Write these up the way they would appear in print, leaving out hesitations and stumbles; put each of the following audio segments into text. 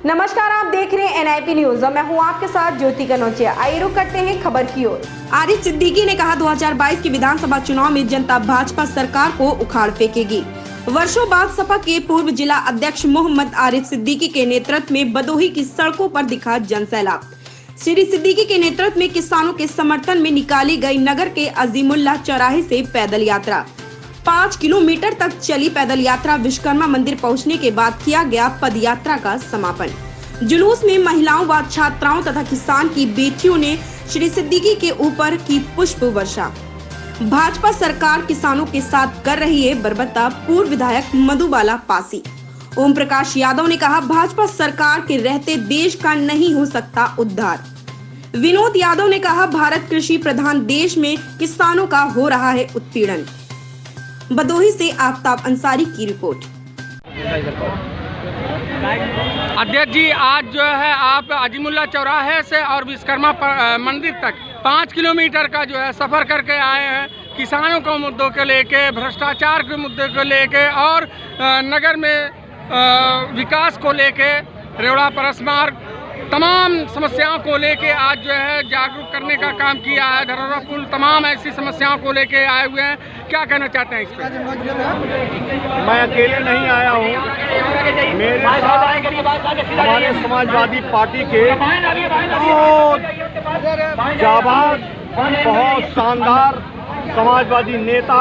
नमस्कार, आप देख रहे हैं NIP न्यूज और मैं हूं आपके साथ ज्योति कनौजिया। आइए रुक करते हैं खबर की ओर। आरिफ सिद्दीकी ने कहा 2022 के विधानसभा चुनाव में जनता भाजपा सरकार को उखाड़ फेंकेगी। वर्षों बाद सपा के पूर्व जिला अध्यक्ष मोहम्मद आरिफ सिद्दीकी के नेतृत्व में भदोही की सड़कों पर दिखा जनसैलाब। श्री सिद्दीकी के नेतृत्व में किसानों के समर्थन में निकाली गई नगर के अजीमुल्लाह चौराहे से पैदल यात्रा। 5 किलोमीटर तक चली पैदल यात्रा विश्वकर्मा मंदिर पहुंचने के बाद किया गया पद यात्रा का समापन। जुलूस में महिलाओं व छात्राओं तथा किसान की बेटियों ने श्री सिद्दीकी के ऊपर की पुष्प वर्षा। भाजपा सरकार किसानों के साथ कर रही है बर्बरता, पूर्व विधायक मधुबाला पासी। ओम प्रकाश यादव ने कहा, भाजपा सरकार के रहते देश का नहीं हो सकता उद्धार। विनोद यादव ने कहा, भारत कृषि प्रधान देश में किसानों का हो रहा है उत्पीड़न। भदोही से आफ्ताब अंसारी की रिपोर्ट। अध्यक्ष जी, आज जो है आप अजीमुल्लाह चौराहे से और विश्वकर्मा मंदिर तक 5 किलोमीटर का जो है सफ़र करके आए हैं। किसानों के मुद्दों को लेके, भ्रष्टाचार के मुद्दे को लेके और नगर में विकास को लेके, रेवड़ा परस मार्ग, तमाम समस्याओं को लेके आज जो है जागरूक करने का काम किया है। धरोहर पुल, तमाम ऐसी समस्याओं को लेके आए हुए हैं। क्या कहना चाहते हैं इस पर? मैं अकेले नहीं आया हूँ, मेरे साथ हमारे समाजवादी पार्टी के बहुत जाबाज, बहुत शानदार समाजवादी नेता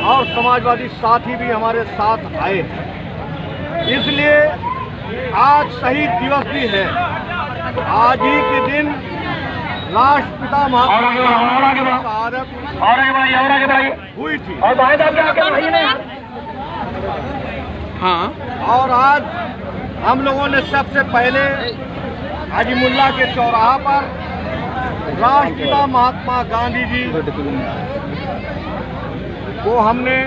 और समाजवादी साथी भी हमारे साथ आए हैं। इसलिए आज शहीद दिवस भी है। आज ही के दिन राष्ट्रपिता महात्मा गांधी की शहादत हुई थी। हाँ, और आज हम लोगों ने सबसे पहले अजीमुल्लाह के चौराहा पर राष्ट्रपिता महात्मा गांधी जी को हमने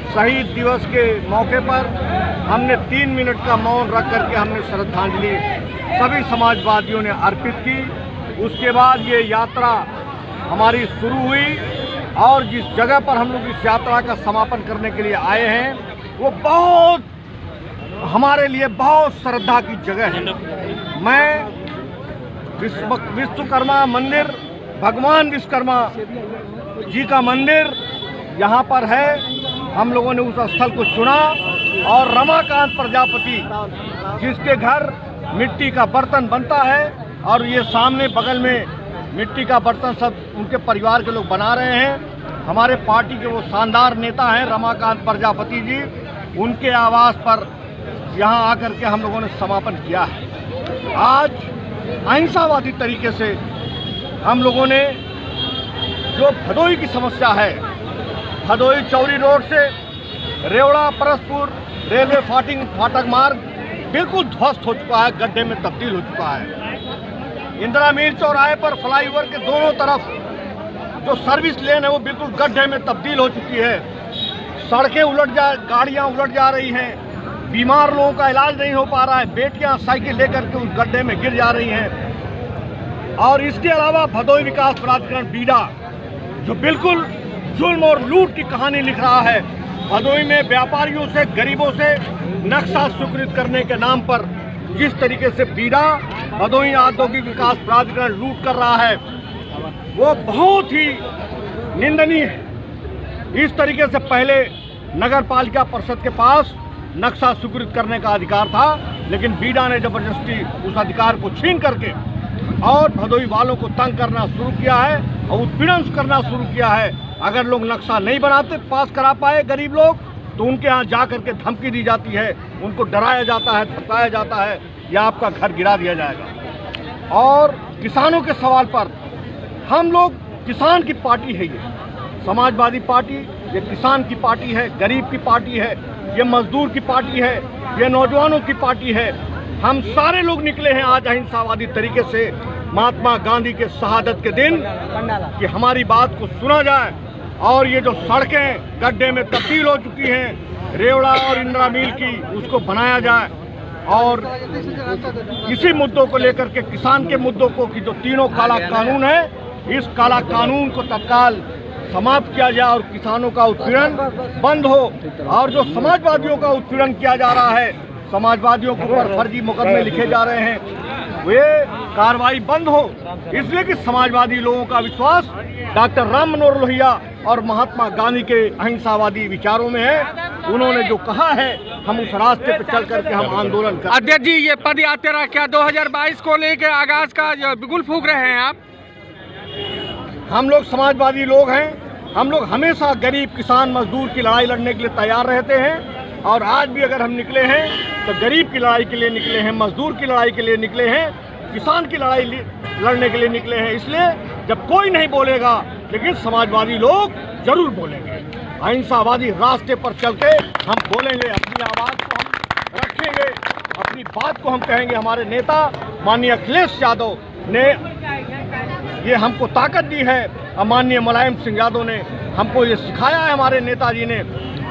शहीद दिवस के मौके पर हमने 3 मिनट का मौन रख करके हमने श्रद्धांजलि सभी समाजवादियों ने अर्पित की। उसके बाद ये यात्रा हमारी शुरू हुई और जिस जगह पर हम लोग इस यात्रा का समापन करने के लिए आए हैं वो बहुत हमारे लिए बहुत श्रद्धा की जगह है। मैं विश्वकर्मा मंदिर, भगवान विश्वकर्मा जी का मंदिर यहाँ पर है। हम लोगों ने उस स्थल को चुना और रमाकांत प्रजापति, जिसके घर मिट्टी का बर्तन बनता है और ये सामने बगल में मिट्टी का बर्तन सब उनके परिवार के लोग बना रहे हैं। हमारे पार्टी के वो शानदार नेता हैं रमाकांत प्रजापति जी, उनके आवास पर यहाँ आकर के हम लोगों ने समापन किया है। आज अहिंसावादी तरीके से हम लोगों ने जो भदोही की समस्या है, भदोही चौरी रोड से रेवड़ा परसपुर रेलवे फाटक मार्ग बिल्कुल ध्वस्त हो चुका है, गड्ढे में तब्दील हो चुका है। इंदिरा मील चौराहे पर फ्लाईओवर के दोनों तरफ जो सर्विस लेन है वो बिल्कुल गड्ढे में तब्दील हो चुकी है। सड़कें गाड़ियां उलट जा रही हैं, बीमार लोगों का इलाज नहीं हो पा रहा है, बेटियां साइकिल लेकर के उस गड्ढे में गिर जा रही हैं। और इसके अलावा भदोही विकास प्राधिकरण बीडा जो बिल्कुल जुल्म और लूट की कहानी लिख रहा है। भदोही में व्यापारियों से, गरीबों से नक्शा स्वीकृत करने के नाम पर जिस तरीके से बीडा भदोही औद्योगिक विकास प्राधिकरण लूट कर रहा है वो बहुत ही निंदनीय है। इस तरीके से पहले नगर पालिका परिषद के पास नक्शा स्वीकृत करने का अधिकार था, लेकिन बीडा ने जबरदस्ती उस अधिकार को छीन करके और भदोही वालों को तंग करना शुरू किया है और उत्पीड़न करना शुरू किया है। अगर लोग नक्शा नहीं बनाते, पास करा पाए गरीब लोग, तो उनके यहाँ जा करके धमकी दी जाती है, उनको डराया जाता है, धमकाया जाता है या आपका घर गिरा दिया जाएगा। और किसानों के सवाल पर हम लोग किसान की पार्टी है, ये समाजवादी पार्टी, ये किसान की पार्टी है, गरीब की पार्टी है, ये मजदूर की पार्टी है, ये नौजवानों की पार्टी है। हम सारे लोग निकले हैं आज अहिंसावादी तरीके से महात्मा गांधी के शहादत के दिन कि हमारी बात को सुना जाए और ये जो सड़कें गड्ढे में तब्दील हो चुकी हैं रेवड़ा और इंदिरा मील की, उसको बनाया जाए। और इसी मुद्दों को लेकर के, किसान के मुद्दों को, कि जो तीनों काला कानून है, इस काला कानून को तत्काल समाप्त किया जाए और किसानों का उत्पीड़न बंद हो। और जो समाजवादियों का उत्पीड़न किया जा रहा है समाजवादियों के ऊपर फर्जी मुकदमे लिखे जा रहे हैं, वे कार्रवाई बंद हो, इसलिए कि समाजवादी लोगों का विश्वास डॉक्टर राम मनोहर लोहिया और महात्मा गांधी के अहिंसावादी विचारों में है। उन्होंने जो कहा है, हम उस रास्ते पर चल करके हम आंदोलन कर। अध्यक्ष जी, ये पद यात्रा क्या 2022 को लेकर आगाज का बिगुल फूंक रहे हैं आप? हम लोग समाजवादी लोग हैं, हम लोग हमेशा गरीब किसान मजदूर की लड़ाई लड़ने के लिए तैयार रहते हैं, और आज भी अगर हम निकले हैं तो गरीब की लड़ाई के लिए निकले हैं, मजदूर की लड़ाई के लिए निकले हैं, किसान की लड़ाई लड़ने के लिए निकले हैं। इसलिए जब कोई नहीं बोलेगा, लेकिन समाजवादी लोग जरूर बोलेंगे। अहिंसावादी रास्ते पर चल के हम बोलेंगे, अपनी आवाज़ को हम रखेंगे, अपनी बात को हम कहेंगे। हमारे नेता माननीय अखिलेश यादव ने ये हमको ताकत दी है, और माननीय मुलायम सिंह यादव ने हमको ये सिखाया है, हमारे नेताजी ने,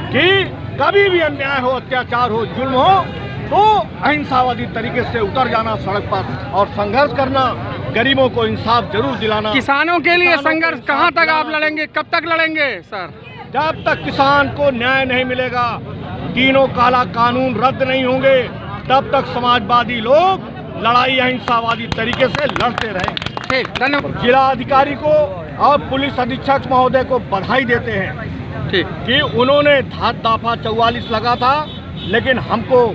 कि कभी भी अन्याय हो, अत्याचार हो, जुल्म हो, तो अहिंसावादी तरीके से उतर जाना सड़क पर और संघर्ष करना, गरीबों को इंसाफ जरूर दिलाना। किसानों के लिए संघर्ष कहां तक आप लड़ेंगे, कब तक लड़ेंगे सर? जब तक किसान को न्याय नहीं मिलेगा, तीनों काला कानून रद्द नहीं होंगे, तब तक समाजवादी लोग लड़ाई अहिंसावादी तरीके से लड़ते रहेंगे। ठीक, धन्यवाद। जिला अधिकारी को और पुलिस अधीक्षक महोदय को बधाई देते हैं ठीक कि उन्होंने दफा 44 लगा था, लेकिन हमको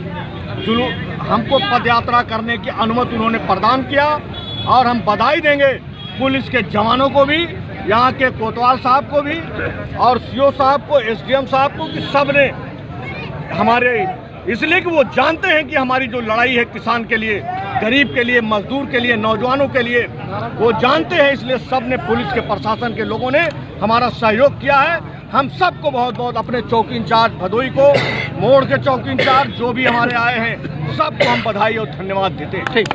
पदयात्रा करने की अनुमति उन्होंने प्रदान किया, और हम बधाई देंगे पुलिस के जवानों को भी, यहाँ के कोतवाल साहब को भी, और सीओ साहब को, एसडीएम साहब को, कि सब ने हमारे, इसलिए कि वो जानते हैं कि हमारी जो लड़ाई है किसान के लिए, गरीब के लिए, मजदूर के लिए, नौजवानों के लिए, वो जानते हैं। इसलिए सब ने, पुलिस के प्रशासन के लोगों ने हमारा सहयोग किया है। हम सबको बहुत बहुत, अपने चौकी इंचार्ज भदोई को, मोड़ के चौकी इंचार्ज जो भी हमारे आए हैं, सबको हम बधाई और धन्यवाद देते हैं। ठीक।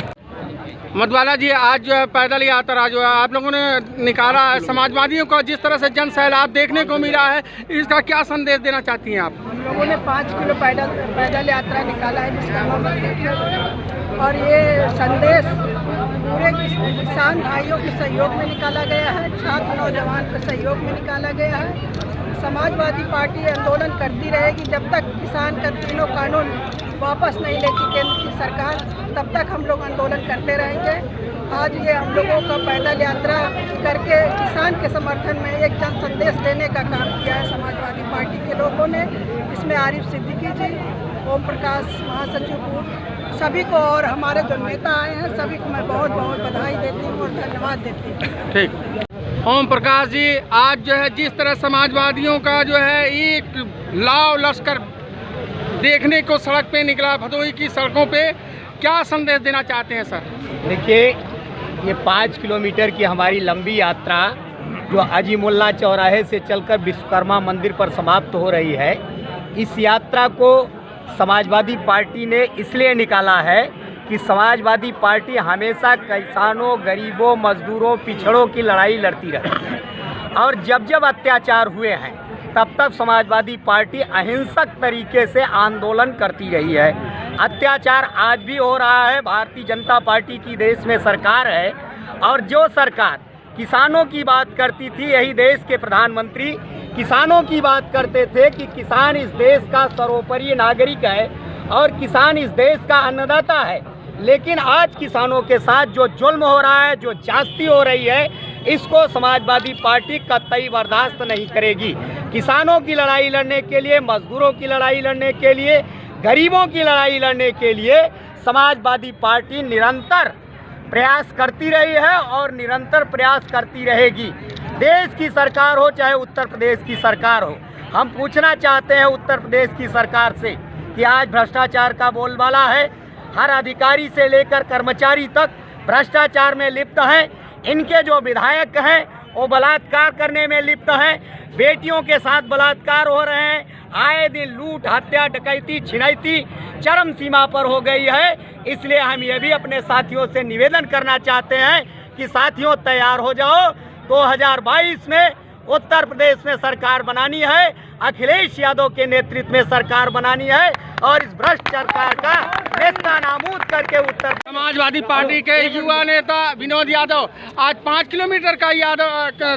मधवाला जी, आज जो है पैदल यात्रा जो है आप लोगों ने निकाला है, समाजवादियों को जिस तरह से जन सैलाब देखने को मिला है, इसका क्या संदेश देना चाहती हैं आप? हम लोगों ने 5 किलो पैदल यात्रा निकाला है विश्वकर्मा मंदिर के, और ये संदेश पूरे किसान भाइयों के सहयोग में निकाला गया है, छात्र नौजवान के सहयोग में निकाला गया है। समाजवादी पार्टी आंदोलन करती रहेगी जब तक किसान का तीनों कानून वापस नहीं लेती केंद्र की सरकार, तब तक हम लोग आंदोलन करते रहेंगे। आज ये हम लोगों का पैदल यात्रा करके किसान के समर्थन में एक जन संदेश देने का काम किया है समाजवादी पार्टी के लोगों ने। इसमें आरिफ सिद्दीकी जी, ओम प्रकाश महासचिव, सभी को, और हमारे जो नेता आए हैं सभी को मैं बहुत बहुत बधाई देती हूँ और धन्यवाद देती हूँ। ठीक। ओम प्रकाश जी, आज जो है जिस तरह समाजवादियों का जो है एक लाव लश्कर देखने को सड़क पे निकला, भदोई की सड़कों पे, क्या संदेश देना चाहते हैं सर? देखिए, ये 5 किलोमीटर की हमारी लंबी यात्रा जो अजीमुल्ला चौराहे से चलकर विश्वकर्मा मंदिर पर समाप्त हो रही है, इस यात्रा को समाजवादी पार्टी ने इसलिए निकाला है कि समाजवादी पार्टी हमेशा किसानों, गरीबों, मजदूरों, पिछड़ों की लड़ाई लड़ती रही है, और जब जब अत्याचार हुए हैं तब तब समाजवादी पार्टी अहिंसक तरीके से आंदोलन करती रही है। अत्याचार आज भी हो रहा है। भारतीय जनता पार्टी की देश में सरकार है, और जो सरकार किसानों की बात करती थी, यही देश के प्रधानमंत्री किसानों की बात करते थे कि किसान इस देश का सर्वोपरि नागरिक है और किसान इस देश का अन्नदाता है। लेकिन आज किसानों के साथ जो जुल्म हो रहा है, जो जास्ती हो रही है, इसको समाजवादी पार्टी कतई बर्दाश्त नहीं करेगी। किसानों की लड़ाई लड़ने के लिए, मजदूरों की लड़ाई लड़ने के लिए, गरीबों की लड़ाई लड़ने के लिए समाजवादी पार्टी निरंतर प्रयास करती रही है और निरंतर प्रयास करती रहेगी। देश की सरकार हो चाहे उत्तर प्रदेश की सरकार हो, हम पूछना चाहते हैं उत्तर प्रदेश की सरकार से कि आज भ्रष्टाचार का बोलबाला है। हर अधिकारी से लेकर कर्मचारी तक भ्रष्टाचार में लिप्त हैं। इनके जो विधायक हैं वो बलात्कार करने में लिप्त हैं। बेटियों के साथ बलात्कार हो रहे हैं। आए दिन लूट, हत्या, डकैती, छिनैती चरम सीमा पर हो गई है। इसलिए हम ये भी अपने साथियों से निवेदन करना चाहते हैं कि साथियों तैयार हो जाओ। 2022 में उत्तर प्रदेश में सरकार बनानी है, अखिलेश यादव के नेतृत्व में सरकार बनानी है, और इस भ्रष्ट सरकार का नेस्तनाबूद करके उत्तर समाजवादी पार्टी के युवा नेता विनोद यादव आज 5 किलोमीटर का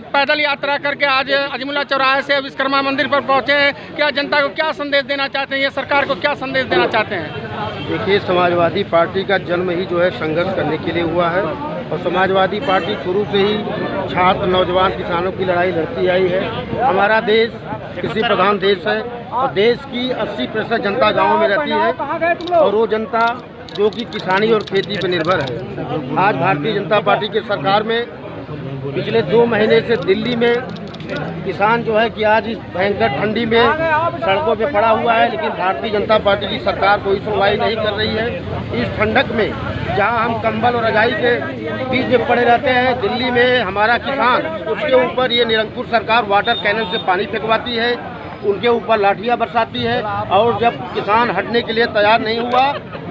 पैदल यात्रा करके आज अजीमुल्ला चौराहे से विश्वकर्मा मंदिर पर पहुंचे हैं। क्या जनता को क्या संदेश देना चाहते हैं, ये सरकार को क्या संदेश देना चाहते हैं? देखिए, समाजवादी पार्टी का जन्म ही जो है संघर्ष करने के लिए हुआ है और समाजवादी पार्टी शुरू से ही छात्र, नौजवान, किसानों की लड़ाई लड़ती आई है। हमारा देश कृषि प्रधान देश है और देश की 80% जनता गाँव में रहती है और वो जनता जो कि किसानी और खेती पर निर्भर है। आज भारतीय जनता पार्टी की सरकार में पिछले 2 महीने से दिल्ली में किसान जो है कि आज इस भयंकर ठंडी में सड़कों पे पड़ा हुआ है, लेकिन भारतीय जनता पार्टी की सरकार कोई सुनवाई नहीं कर रही है। इस ठंडक में जहां हम कंबल और रजाई के बीच में पड़े रहते हैं, दिल्ली में हमारा किसान, उसके ऊपर ये निरंकुश सरकार वाटर कैनन से पानी फेंकवाती है, उनके ऊपर लाठियां बरसाती है और जब किसान हटने के लिए तैयार नहीं हुआ,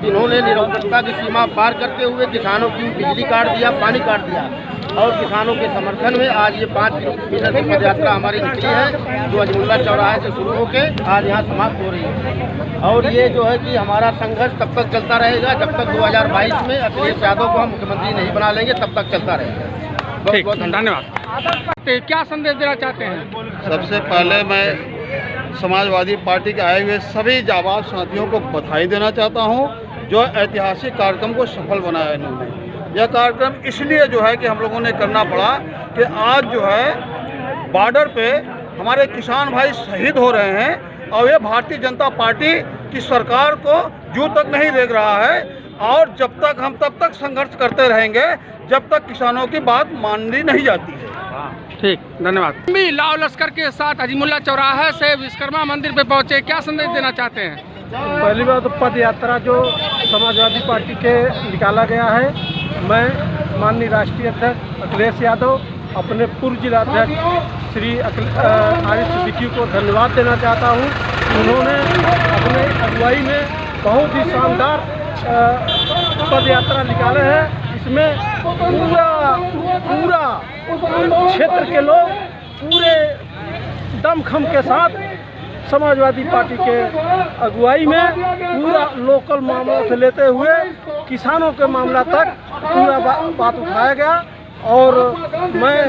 इन्होंने निरंकुशता की सीमा पार करते हुए किसानों की बिजली काट दिया, पानी काट दिया और किसानों के समर्थन में आज ये 5 किलोमीटर की पद यात्रा हमारी निकली है, जो अजमुल्ला चौराहे से शुरू होकर आज यहाँ समाप्त हो रही है। और ये जो है कि हमारा संघर्ष तब तक चलता रहेगा जब तक 2022 में अखिलेश यादव को हम मुख्यमंत्री नहीं बना लेंगे, तब तक चलता रहेगा। बहुत बहुत धन्यवाद। क्या संदेश देना चाहते हैं? सबसे पहले मैं समाजवादी पार्टी के आए हुए सभी जाबाज साथियों को बधाई देना चाहता हूं, जो ऐतिहासिक कार्यक्रम को सफल बनाया इन्होंने। यह कार्यक्रम इसलिए जो है कि हम लोगों ने करना पड़ा कि आज जो है बॉर्डर पे हमारे किसान भाई शहीद हो रहे हैं और ये भारतीय जनता पार्टी की सरकार को जू तक नहीं देख रहा है और जब तक हम तब तक संघर्ष करते रहेंगे जब तक किसानों की बात मानी नहीं जाती है। ठीक, धन्यवाद। भी लाव लश्कर के साथ अजीमुल्ला चौराहे से विश्वकर्मा मंदिर पे पहुंचे, क्या संदेश देना चाहते हैं? पहली बात तो पद यात्रा जो समाजवादी पार्टी के निकाला गया है, मैं माननीय राष्ट्रीय अध्यक्ष अखिलेश यादव, अपने पूर्व जिला अध्यक्ष श्री आरिफ सिद्दीकी को धन्यवाद देना चाहता हूं। उन्होंने अपने अगुवाई में बहुत ही शानदार पद यात्रा निकाले हैं। इसमें पूरा क्षेत्र के लोग पूरे दमखम के साथ समाजवादी पार्टी के अगुवाई में पूरा लोकल मामलों से लेते हुए किसानों के मामला तक पूरा बात उठाया गया और मैं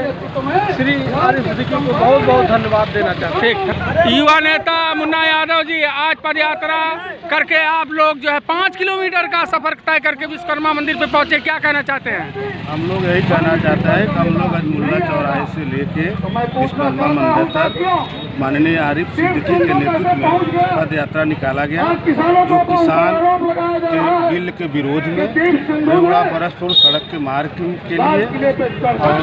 श्री आरिफ सिद्दीकी को बहुत बहुत धन्यवाद देना चाहता हूँ। युवा नेता मुन्ना यादव जी, आज पद यात्रा करके आप लोग जो है 5 किलोमीटर का सफर तय करके विश्वकर्मा मंदिर पे पहुंचे, क्या कहना चाहते हैं? हम लोग यही कहना चाहते हैं कि हम लोग अजमुल्ला चौराहे से लेके विश्वकर्मा मंदिर तक माननीय आरिफ सिद्दीकी के नेतृत्व में पद यात्रा निकाला गया, जो किसान के बिल के विरोध में बड़ा परस्पर सड़क के मार्ग के लिए और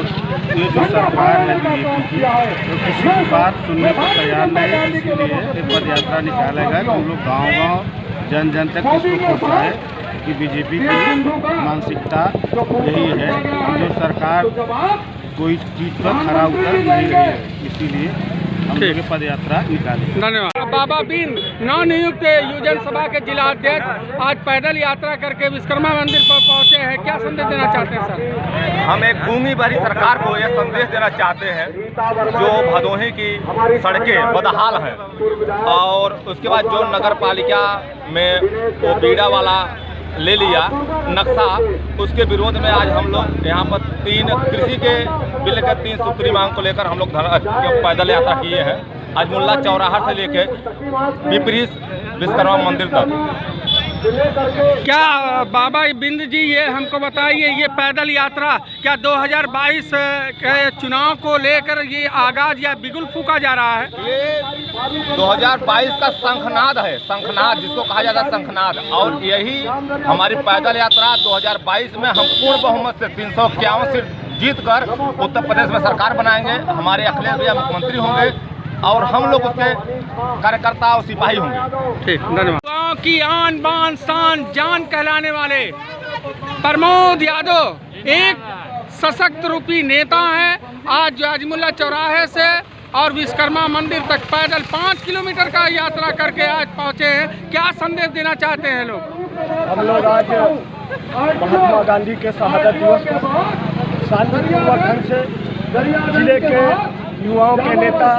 ये जो सरकार है बीजेपी की, तो किसी की बात सुनने को तैयार नहीं है, इसीलिए ये पद यात्रा निकाला गया कि हम लोग गाँव-गाँव जन जन तक इसको पहुँचाए कि बीजेपी की मानसिकता यही है कि जो सरकार कोई चीज़ पर खरा उतर नहीं रही है, इसीलिए हम लोग पद यात्रा निकाली। धन्यवाद। बाबा बिन नवनियुक्त युवजन सभा के जिला अध्यक्ष आज पैदल यात्रा करके विश्वकर्मा मंदिर पर पहुंचे हैं, क्या संदेश देना चाहते हैं सर? हम एक गूंगी भरी सरकार को यह संदेश देना चाहते हैं, जो भदोही की सड़कें बदहाल हैं और उसके बाद जो नगर पालिका में वो बीड़ा वाला ले लिया नक्शा, उसके विरोध में आज हम लोग यहाँ पर 3 कृषि के बिल के 3 सूत्री मांग को लेकर हम लोग पैदल यात्रा किए हैं, अजमुल्ला चौराहा से लेके पिपरीस विश्वकर्मा मंदिर तक। क्या बाबा बिंद जी, ये हमको बताइए, ये पैदल यात्रा क्या 2022 के चुनाव को लेकर ये आगाज या बिगुल फूका जा रहा है? ये 2022 का शंखनाद है, शंखनाद जिसको कहा जाता है शंखनाद, और यही हमारी पैदल यात्रा 2022 में हम पूर्ण बहुमत से 351 सीट जीत कर उत्तर प्रदेश में सरकार बनाएंगे, हमारे अखिलेश भैया मुख्यमंत्री होंगे और हम लोग उसके कार्यकर्ता और सिपाही होंगे। ठीक, धन्यवाद। गाँव की आन बान शान जान कहलाने वाले प्रमोद यादव एक सशक्त रूपी नेता हैं। आज जो अजमुल्ला चौराहे से और विश्वकर्मा मंदिर तक पैदल 5 किलोमीटर का यात्रा करके आज पहुंचे हैं, क्या संदेश देना चाहते हैं लोग? हम लोग आज महात्मा गांधी के शहादत दिवस को शांतिपूर्वक ढंग से जिले के युवाओं के नेता,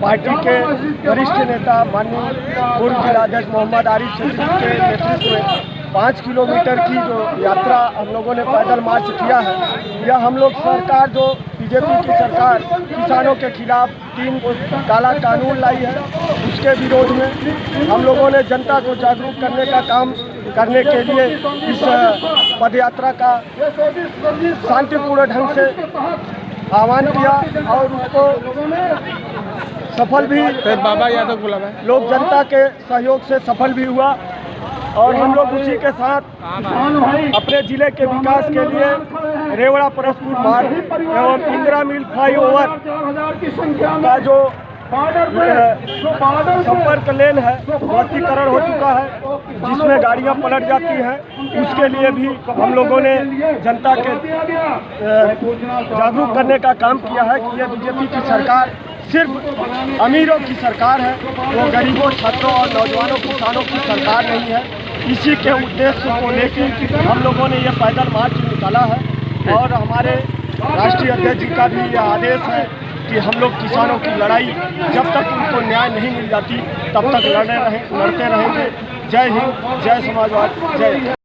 पार्टी के वरिष्ठ नेता माननीय पूर्व जिलाध्यक्ष मोहम्मद आरिफ सिद्दीकी के नेतृत्व में 5 किलोमीटर की जो यात्रा हम लोगों ने पैदल मार्च किया है, यह हम लोग सरकार जो बीजेपी की सरकार किसानों के खिलाफ 3 काला कानून लाई है, उसके विरोध में हम लोगों ने जनता को जागरूक करने का काम करने के लिए इस पद यात्रा का शांतिपूर्ण ढंग से आह्वान किया और उसको सफल भी बाबा यादव बुलावा लोग जनता के सहयोग से सफल भी हुआ। और हम लोग उसी के साथ अपने जिले के विकास के लिए रेवड़ा परसपुर मार्ग एवं इंदिरा मिल फ्लाईओवर का जो संपर्क लेन है वर्गीकरण हो चुका है, जिसमें गाड़ियां पलट जाती हैं, उसके लिए भी हम लोगों ने जनता के जागरूक करने का काम किया है कि यह बीजेपी की सरकार सिर्फ अमीरों की सरकार है, वो गरीबों, छात्रों और नौजवानों किसानों की सरकार नहीं है। इसी के उद्देश्य को लेकर हम लोगों ने यह पैदल मार्च निकाला है और हमारे राष्ट्रीय अध्यक्ष जी का भी यह आदेश है कि हम लोग किसानों की लड़ाई जब तक उनको न्याय नहीं मिल जाती तब तक लड़ते रहेंगे। जय हिंद, जय समाजवाद, जय।